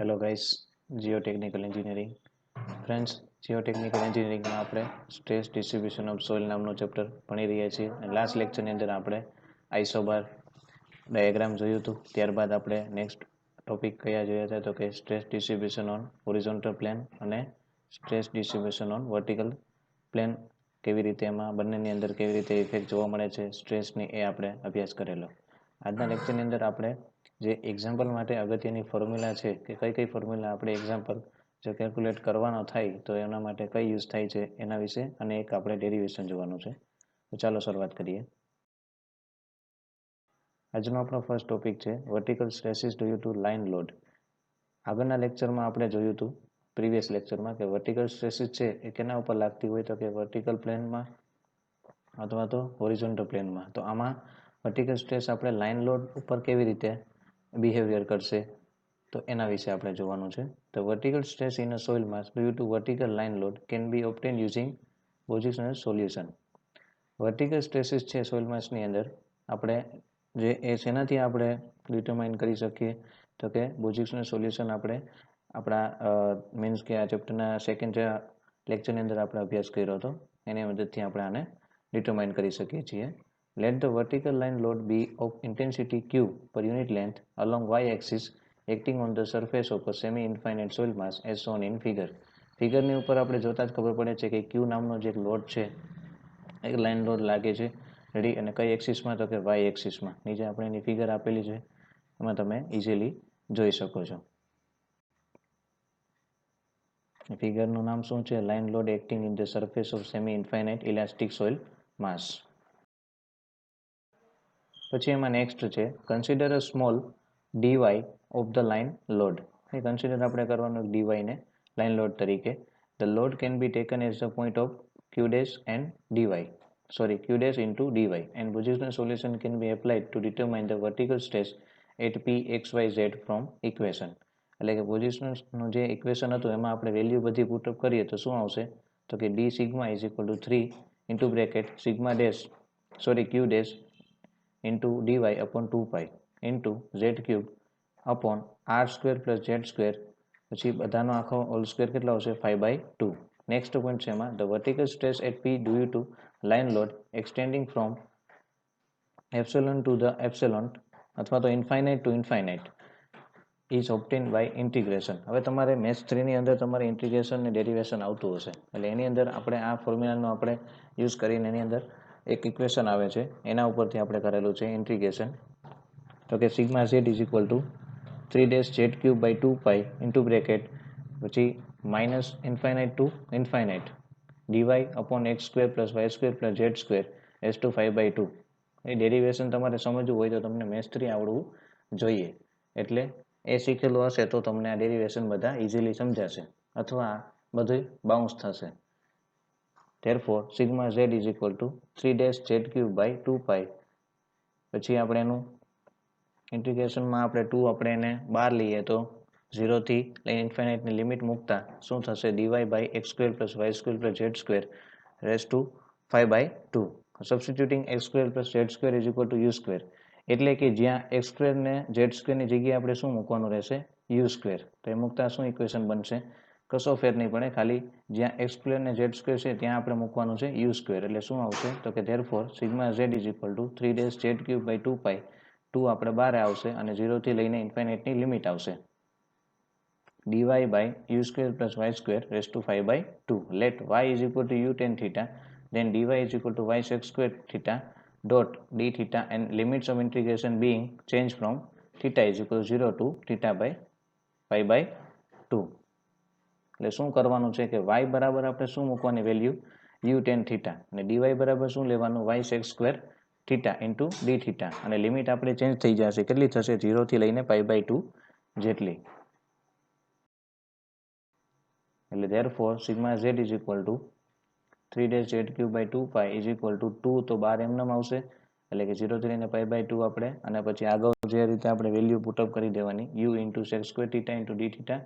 Hello guys, જીઓટેકનિકલ engineering friends, જીઓટેકનિકલ એન્જિનિયરિંગમાં આપણે stress distribution of soil નામનો ચેપ્ટર ભણી રહ્યા છીએ. અને લાસ્ટ લેક્ચરની અંદર આપણે આઇસોબાર ડાયાગ્રામ જોયું હતું. ત્યારબાદ આપણે નેક્સ્ટ ટોપિક કયા જોયા હતા તો કે stress distribution on horizontal plane અને stress distribution on vertical plane, કેવી રીતે એમાં બંનેની અંદર કેવી રીતે ઇફેક્ટ જોવા મળે છે સ્ટ્રેસની, એ આપણે અભ્યાસ કરેલો. આજના લેક્ચરની અંદર આપણે જે એક્ઝામ્પલ માટે અગત્યની ફોર્મ્યુલા છે કે કઈ ફોર્મ્યુલા આપણે એક્ઝામ્પલ જો કેલ્ક્યુલેટ કરવાનો થાય તો એના માટે કઈ યુઝ થાય છે એના વિશે અને એક આપણે ડેરિવેશન જોવાનું છે. તો ચાલો શરૂઆત કરીએ. આજનો આપણો ફર્સ્ટ ટોપિક છે vertical stresses due to line load. આગળના લેક્ચરમાં આપણે જોયું હતું, પ્રીવિયસ લેક્ચરમાં, કે વર્ટિકલ સ્ટ્રેસીસ છે એ કેના ઉપર લાગતી હોય તો કે વર્ટિકલ પ્લેનમાં અથવા તો હોરિઝોન્ટલ પ્લેનમાં. તો આમાં વર્ટિકલ સ્ટ્રેસ આપણે લાઇન લોડ ઉપર કેવી રીતે બિહેવિયર કરશે તો એના વિશે આપણે જોવાનું છે. The vertical stress in a soil mass due to vertical line load can be obtained using Bojic's solution. Vertical stresses છે સોઇલ માસની અંદર આપણે જે એ શેનાથી આપણે ડિટરમાઇન કરી શકીએ તો કે બોજિક્સનું સોલ્યુશન આપણે આપણા મીન્સ કે આ ચેપ્ટરના સેકન્ડ લેક્ચરની અંદર આપણે અભ્યાસ કર્યો હતો, એની મદદથી આપણે આને ડિટરમાઇન કરી શકીએ છીએ. Let the vertical line load be of intensity Q per unit length along y-axis acting on the surface of a semi-infinite soil mass as shown in figure. ફિગરની ઉપર આપણે જોતા જ ખબર પડે છે કે Q નામનો જે લોડ છે, એક લાઇન લોડ લાગે છે. રેડી? અને કઈ એક્સિસમાં તો કે વાય એક્સિસમાં. નીચે આપણે એની ફિગર આપેલી છે, એમાં તમે ઇઝીલી જોઈ શકો છો. ફિગરનું નામ શું છે? Line load acting in the surface of semi infinite elastic soil mass. પછી એમાં નેક્સ્ટ છે consider a small dy of the line load. એ કન્સિડર આપણે કરવાનું ડીવાય ને લાઇન લોડ તરીકે. The load can be taken as the point of q dash and dy, q dash into dy, and Bojic's solution can be applied to determine the vertical stress at P XY Z from equation. એટલે કે Bojic'નું જે equation હતું એમાં આપણે value બધી put up કરીએ તો શું આવશે તો કે D sigma is equal two 3 into bracket sigma dash Q dash into dy upon 2 pi into z cube upon r square plus z square, પછી બધાનો આખો હોલ સ્ક્વેર કેટલો આવશે 5/2. નેક્સ્ટ પોઈન્ટ છે એમાં the vertical stress at P due to line load extending from epsilon to the epsilon અથવા તો infinite to infinite is obtained by integration. હવે તમારે મેથ્સ 3 ની અંદર તમારે ઇન્ટિગ્રેશન ને ડેરિવેશન આવતું હશે, એટલે એની અંદર આપણે આ ફોર્મ્યુલાનો આપણે યુઝ કરીને એની અંદર એક ઇક્વેશન આવે છે, એના ઉપરથી આપણે કરેલું છે ઇન્ટિગ્રેશન. તો કે sigma z is equal to 3-z³/2 into bracket પછી minus infinite to infinite dy upon x square plus y square plus z square raise to 5/2. એ ડેરિવેશન તમારે સમજવું હોય તો તમને મેથ્સ 3 આવડવું જોઈએ. એટલે એ શીખેલું હશે તો તમને આ ડેરિવેશન બધા ઇઝીલી સમજાશે, અથવા બધું બાઉન્સ થશે. Therefore, sigma z is equal to 3-z³/2 pi. પછી આપણે એનું ઇન્ટિગ્રેશનમાં આપણે 2 આપણે એને બહાર લઈએ તો 0 થી લઈને ઇન્ફાઇનાઇટની લિમિટ મૂકતા શું થશે dy by x square plus y square plus z square raise to 5/2. Substituting x square plus z square is equal to u square, એટલે કે જ્યાં એક્સ સ્ક્વેર ને ઝેડ સ્ક્વેરની જગ્યાએ આપણે શું મૂકવાનું રહેશે યુ સ્ક્વેર. તો એ મૂકતા શું ઇક્વેશન બનશે? કશો ફેર નહીં પડે, ખાલી જ્યાં એક્સ સ્ક્વેર ને ઝેડ સ્ક્વેર છે ત્યાં આપણે મૂકવાનું છે યુ સ્ક્વેર. એટલે શું આવશે તો કે therefore sigma z is equal to 3-z³/2 pi. 2 આપણે બહાર આવશે અને 0 થી લઈને ઇન્ફાઇનાઇટની લિમિટ આવશે. dy by u square plus y square raised to 5/2. Let y is equal to u tan theta, then dy is equal to y sec square theta dot d theta, and limits of integration being changed from theta is equal to 0 to theta by 5/2. એટલે શું કરવાનું છે કે y બરાબર આપણે શું મૂકવાની value u tan theta, અને dy બરાબર શું લેવાનું y sec square theta into d theta, અને લિમિટ આપણે ચેન્જ થઈ જશે. કેટલી થશે? 0 થી લઈને 5/2 જેટલી. એટલે therefore sigma z is equal to 3-z³/2 pi is equal to 2, તો બાર એમનેમ આવશે, એટલે કે 0 થી લઈને 5/2 આપણે, અને પછી આગળ જે રીતે આપણે વેલ્યુ પુટઅપ કરી દેવાની u into sec square theta into d theta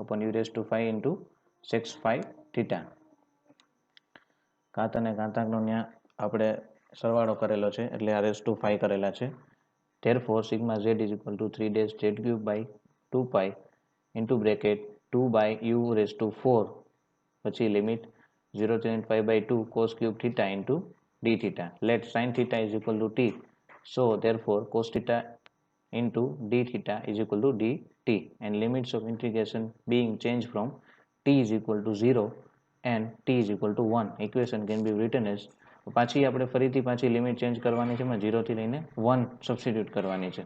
upon u raised to 5 into sec 5 theta. ઘાત અને ઘાતાંકનો ત્યાં આપણે સરવાળો કરેલો છે એટલે આ રેસ ટુ 5 કરેલા છે. Therefore sigma z is equal to 3-z³/2 pi into bracket 2/u⁴ પછી limit 0 to π/2 cos cube theta into d theta. Let sin theta is equal to t. So therefore cos theta into d theta is equal to dt, and limits of integration being changed from t is equal to 0 and t is equal to 1. Equation can be written as, પાછી આપણે ફરીથી પાછી limit change કરવાની છે, 0 થી લઈને 1 substitute કરવાની છે.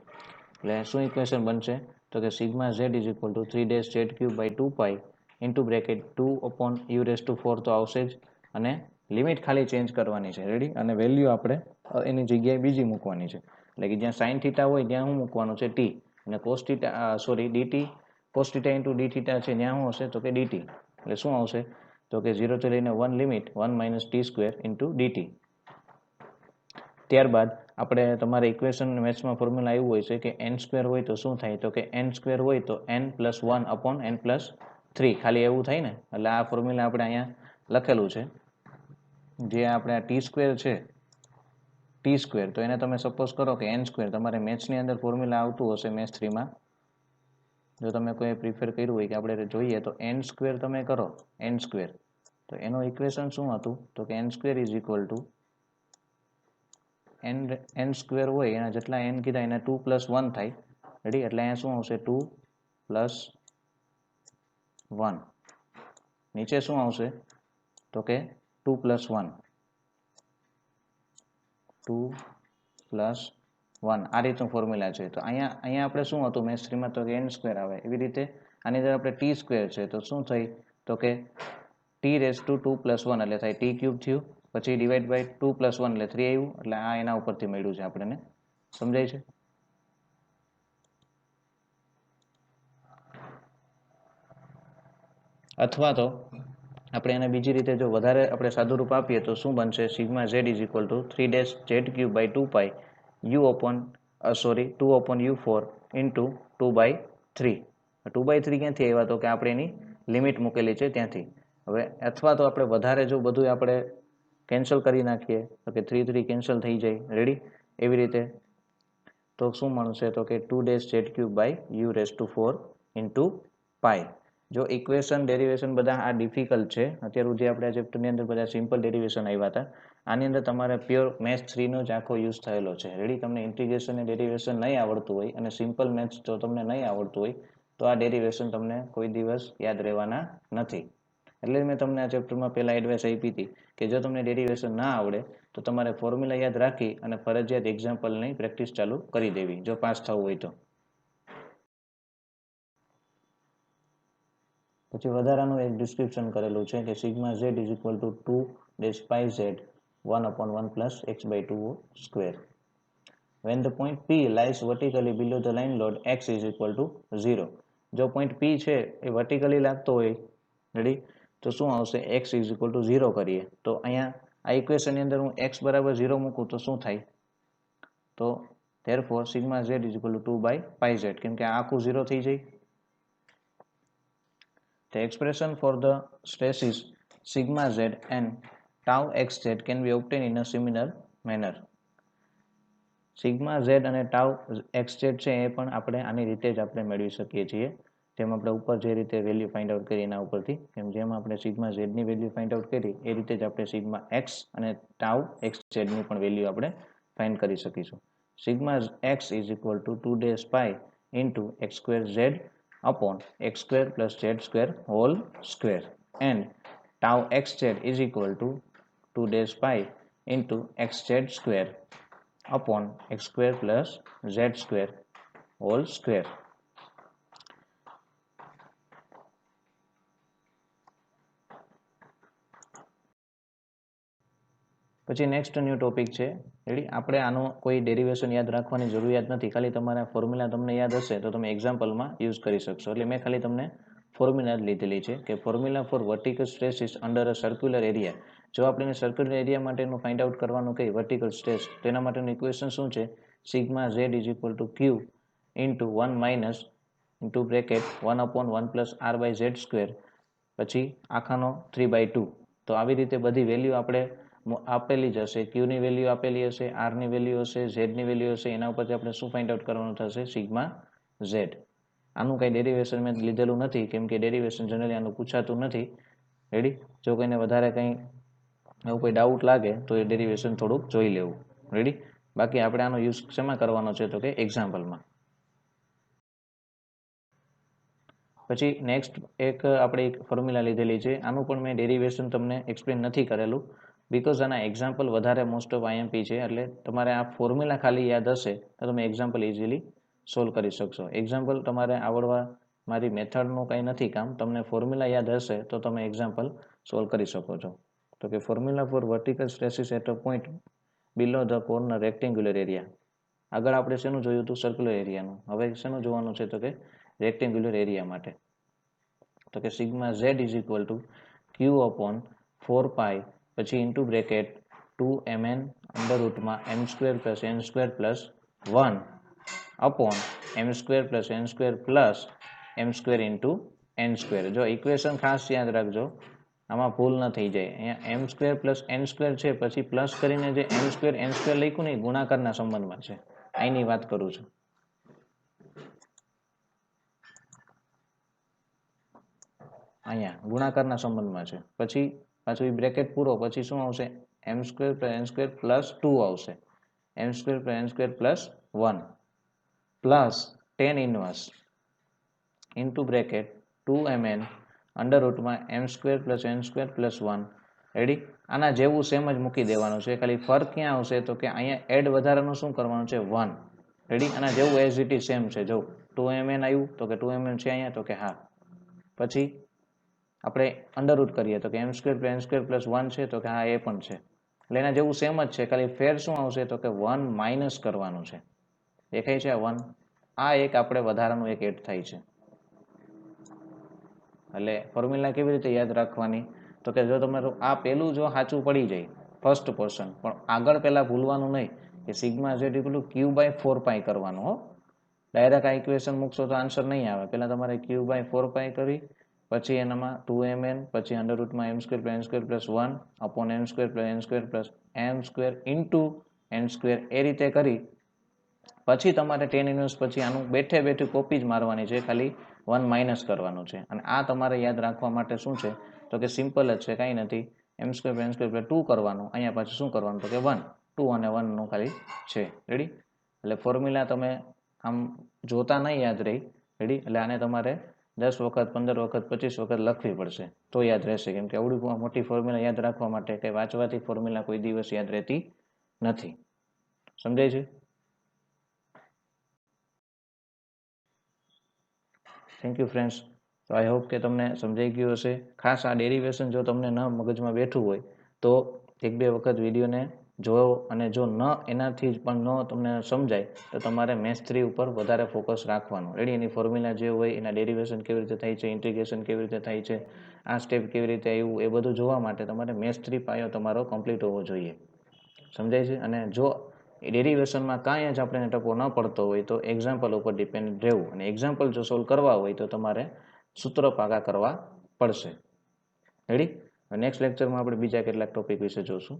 એટલે શું ઇક્વેશન બનશે? તો કે sigma z is equal two 3-z³/2π into bracket 2/u⁴ તો આવશે જ, અને લિમિટ ખાલી ચેન્જ કરવાની છે. રેડી? અને વેલ્યુ આપણે એની જગ્યાએ બીજી મૂકવાની છે. એટલે કે જ્યાં સાઇન થીટા હોય ત્યાં શું મૂકવાનું છે? t. અને cos theta dt cos theta into d theta છે ત્યાં શું હશે? તો કે dt. એટલે શું આવશે? તો કે 0 થી લઈને 1 લિમિટ 1 - t² ઇન્ટુ dt. ત્યારબાદ આપણે તમારે ઇક્વેશન મેથ્સમાં ફોર્મ્યુલા એવું હોય છે કે n² હોય તો શું થાય? તો કે n² હોય તો n+1/n+3 ખાલી એવું થાય ને. એટલે આ ફોર્મ્યુલા આપણે અહીંયા લખેલું છે. જે આપણે આ t² છે, t², તો એને તમે સપોઝ કરો કે n². તમારે મેથ્સની અંદર ફોર્મ્યુલા આવતું હશે મેથ્સ 3માં. જો તમે કોઈ પ્રિફર કર્યું હોય કે આપણે જોઈએ તો n² તમે કરો, n², તો એનું ઇક્વેશન શું હતું? તો કે n² is equal two n² હોય એના જેટલા n કીધા એના 2+1 થાય. રેડી? એટલે અહીંયા શું આવશે? 2+1. નીચે શું આવશે? તો કે 2+1. 2+1 આ રીતનું ફોર્મ્યુલા છે. તો અહીંયા આપણે શું હતું મેથ્સ 3માં? તો કે n² આવે. એવી રીતે આની અંદર આપણે t² છે તો શું થઈ? તો કે t⁻² + 1 એટલે થાય t³ થયું. પછી ડિવાઈડ બાય 2+1 એટલે 3 આવ્યું. એટલે આ એના ઉપરથી મળ્યું છે આપણને. સમજાય છે? અથવા તો આપણે એને બીજી રીતે જો વધારે આપણે સાદું રૂપ આપીએ તો શું બનશે? Sigma z is equal two 3-z³/2π u/2/u⁴ into 2/3. 2/3 ક્યાંથી આવ્યા? તો કે આપણે એની લિમિટ મૂકેલી છે ત્યાંથી. હવે અથવા તો આપણે વધારે જો બધું આપણે કેન્સલ કરી નાખીએ તો કે 3 કેન્સલ થઈ જાય. રેડી? એવી રીતે તો શું મળશે? તો કે 2-z³/u⁴ ઇન્ટુ π. જો ઇક્વેશન ડેરિવેશન બધા આ ડિફિકલ્ટ છે. અત્યાર સુધી આપણે આ ચેપ્ટરની અંદર બધા સિમ્પલ ડેરિવેશન આવ્યા હતા. આની અંદર તમારે પ્યોર મેથ્સ 3નો જ આખો યુઝ થયેલો છે. રેડી? તમને ઇન્ટિગ્રેશન અને ડેરિવેશન નહીં આવડતું હોય અને સિમ્પલ મેથ્સ જો તમને નહીં આવડતું હોય તો આ ડેરિવેશન તમને કોઈ દિવસ યાદ રહેવાના નથી. એટલે મેં તમને આ ચેપ્ટરમાં પહેલાં એડવાઇસ આપી હતી કે જો તમને ડેરિવેશન ના આવડે તો તમારે ફોર્મ્યુલા યાદ રાખી અને ફરજિયાત એક્ઝામ્પલની પ્રેક્ટિસ ચાલુ કરી દેવી જો પાસ થવું હોય તો. પછી વધારાનું એક ડિસ્ક્રિપ્શન કરેલું છે કે sigma z is equal two 2-πz 1/1 + x/2². When the point P lies vertically below the line load x is equal to 0. જો પોઈન્ટ P છે એ વર્ટિકલી લાગતો હોય, રેડી, તો શું આવશે? x ઇઝ ઇક્વલ ટુ 0 કરીએ તો અહીંયા આ ઇક્વેશનની અંદર હું x બરાબર 0 મૂકું તો શું થાય? તો therefore sigma z is equal two 2/πz, કેમ કે આ આખું 0 થઈ જાય. The expression for the stresses sigma z and tau xz can be obtained in a similar manner. Sigma z અને ટાઉ xz છે એ પણ આપણે આની રીતે જ આપણે મેળવી શકીએ છીએ. જેમ આપણે ઉપર જે રીતે વેલ્યુ ફાઇન્ડ આઉટ કરી એના ઉપરથી, જેમ આપણે સિગ્મા z ની વેલ્યુ ફાઇન્ડ આઉટ કરી એ રીતે જ આપણે સિગ્મા x અને ટાઉ xz ની પણ વેલ્યુ આપણે ફાઇન્ડ કરી શકીશું. Sigma x is equal to 2-π into x²z upon x² + z² and tau xz is equal to 2-π into xz² upon x² + z². પછી નેક્સ્ટ ન્યૂ ટોપિક છે. રેડી? આપણે આનો કોઈ ડેરિવેશન યાદ રાખવાની જરૂરિયાત નથી. ખાલી તમારા ફોર્મ્યુલા તમને યાદ હશે તો તમે એક્ઝામ્પલમાં યુઝ કરી શકશો. એટલે મેં ખાલી તમને ફોર્મ્યુલા જ લીધેલી છે કે formula for vertical stresses under a circular area. જો આપણે સર્ક્યુલર એરિયા માટેનું ફાઇન્ડ આઉટ કરવાનું કહી વર્ટિકલ સ્ટ્રેસ, તેના માટેનું ઇક્વેશન શું છે? Sigma z is equal to q into 1 - into bracket 1/1 + r/z², પછી આખાનો 3/2. તો આવી રીતે બધી વેલ્યુ આપણે આપેલી જ હશે. q ની વેલ્યુ આપેલી હશે, r ની વેલ્યુ હશે, z ની વેલ્યુ હશે. એના ઉપરથી આપણે શું ફાઇન્ડ આઉટ કરવાનું થશે? Sigma z. આનું કંઈ ડેરિવેશન મેં લીધેલું નથી, કેમ કે ડેરિવેશન જનરલી આનું પૂછાતું નથી. રેડી? જો કોઈને વધારે કંઈ એવું કોઈ ડાઉટ લાગે તો એ ડેરિવેશન થોડુંક જોઈ લેવું. રેડી? બાકી આપણે આનો યુઝ શેમાં કરવાનો છે તો કે એક્ઝામ્પલમાં. પછી નેક્સ્ટ આપણે એક ફોર્મ્યુલા લીધેલી છે. આનું પણ મેં ડેરિવેશન તમને એક્સપ્લેન નથી કરેલું, બીકોઝ આના એક્ઝામ્પલ વધારે મોસ્ટ ઓફ આઈએમપી છે. એટલે તમારે આ ફોર્મ્યુલા ખાલી યાદ હશે તો તમે એક્ઝામ્પલ ઇઝીલી સોલ્વ કરી શકશો. એક્ઝામ્પલ તમારે આવડવા મારી મેથડનું કંઈ નથી કામ, તમને ફોર્મ્યુલા યાદ હશે તો તમે એક્ઝામ્પલ સોલ્વ કરી શકો છો. તો કે formula for vertical stresses at a point below the corner rectangular area. આગળ આપણે શેનું જોયું હતું? સર્ક્યુલર એરિયાનું. હવે શેનું જોવાનું છે તો કે રેક્ટેન્ગ્યુલર એરિયા માટે. તો કે sigma z is equal to q upon 4 pi પછી ઇન્ટુ બ્રેકેટ 2mn અંડર રૂટમાં m square plus n square plus 1 upon m square plus n square plus m square into n square. જો equation ખાસ યાદ રાખજો, આમાં ભૂલ ન થઈ જાય. અહીંયા m square plus n square છે, પછી પ્લસ કરીને જે m સ્ક્વેર n સ્ક્વેર લખ્યું ને એ ગુણાકારના સંબંધમાં છે. અહીંની વાત કરું છું. અહીંયા ગુણાકારના સંબંધમાં છે. પછી પાછું એ બ્રેકેટ પૂરો, પછી શું આવશે? m square plus n square plus 2 આવશે. m square plus n square plus 1 plus tan inverse into bracket 2mn under રૂટમાં m square plus n square plus 1. Ready? આના જેવું સેમ જ મૂકી દેવાનું છે. ખાલી ફર્ક ક્યાં આવશે તો કે અહીંયા એડ વધારાનું શું કરવાનું છે? 1. રેડી? આના જેવું એઝ ઇટ ઇઝ સેમ છે. જો 2mn આવ્યું તો કે 2mn છે અહીંયા તો કે હા. પછી આપણે અંડરરૂટ કરીએ તો કે m square plus n square plus 1 છે તો કે હા એ પણ છે. એટલે એના જેવું સેમ જ છે, ખાલી ફેર શું આવશે તો કે 1 માઇનસ કરવાનું છે. દેખાય છે આ 1? આ એક આપણે વધારાનું એક એડ થાય છે. એટલે ફોર્મ્યુલા કેવી રીતે યાદ રાખવાની તો કે જો તમારું આ પેલું જો સાચું પડી જાય ફર્સ્ટ પોર્શન, પણ આગળ પહેલા ભૂલવાનું નહીં કે sigma Z equal Q by 4 pi કરવાનું. હો, ડાયરેક્ટ આ ઇક્વેશન મૂકશો તો આન્સર નહીં આવે. પહેલા તમારે ક્યુ બાય 4 પાઈ કરી, પછી એનામાં 2mn, પછી અંડર રૂટમાં m square plus n square plus 1 upon m square plus n square plus m square into n square, એ રીતે કરી પછી તમારે tan ઇન્વર્સ પછી આનું બેઠે બેઠું કોપી જ મારવાની છે, ખાલી 1 માઇનસ કરવાનું છે. અને આ તમારે યાદ રાખવા માટે શું છે તો કે સિમ્પલ જ છે, કાંઈ નથી. m square plus n square plus 2 કરવાનું, અહીંયા પાછું શું કરવાનું તો કે 1, 2 અને 1 નું ખાલી છે. રેડી? એટલે ફોર્મ્યુલા તમે આમ જોતા નહીં યાદ રહી. રેડી? એટલે આને તમારે 10 વખત 15 વખત 25 વખત લખવી પડશે તો યાદ રહેશે, કેમ કે આવડી મોટી ફોર્મ્યુલા યાદ રાખવા માટે કે વાંચવાથી ફોર્મ્યુલા કોઈ દિવસ યાદ રહેતી નથી. સમજાય છે? Thank you friends. તો આઈ હોપ કે તમને સમજાઈ ગયું હશે. ખાસ આ ડેરિવેશન જો તમને ન મગજમાં બેઠું હોય તો 1-2 વખત વિડીયોને જોવો, અને જો ન એનાથી પણ ન તમને સમજાય તો તમારે મેથ્સ 3 ઉપર વધારે ફોકસ રાખવાનું. રેડી? એની ફોર્મ્યુલા જે હોય એના ડેરિવેશન કેવી રીતે થાય છે, ઇન્ટિગ્રેશન કેવી રીતે થાય છે, આ સ્ટેપ કેવી રીતે આવ્યું, એ બધું જોવા માટે તમારે મેથ્સ 3 પાયો તમારો કમ્પ્લીટ હોવો જોઈએ. સમજાય છે? અને જો ડેરિવેશનમાં કાંઈ જ આપણે ટપો ન પડતો હોય તો એક્ઝામ્પલ ઉપર ડિપેન્ડ રહેવું, અને એક્ઝામ્પલ જો સોલ્વ કરવા હોય તો તમારે સૂત્ર પાકા કરવા પડશે. રેડી? નેક્સ્ટ લેક્ચરમાં આપણે બીજા કેટલાક ટોપિક વિશે જોશું.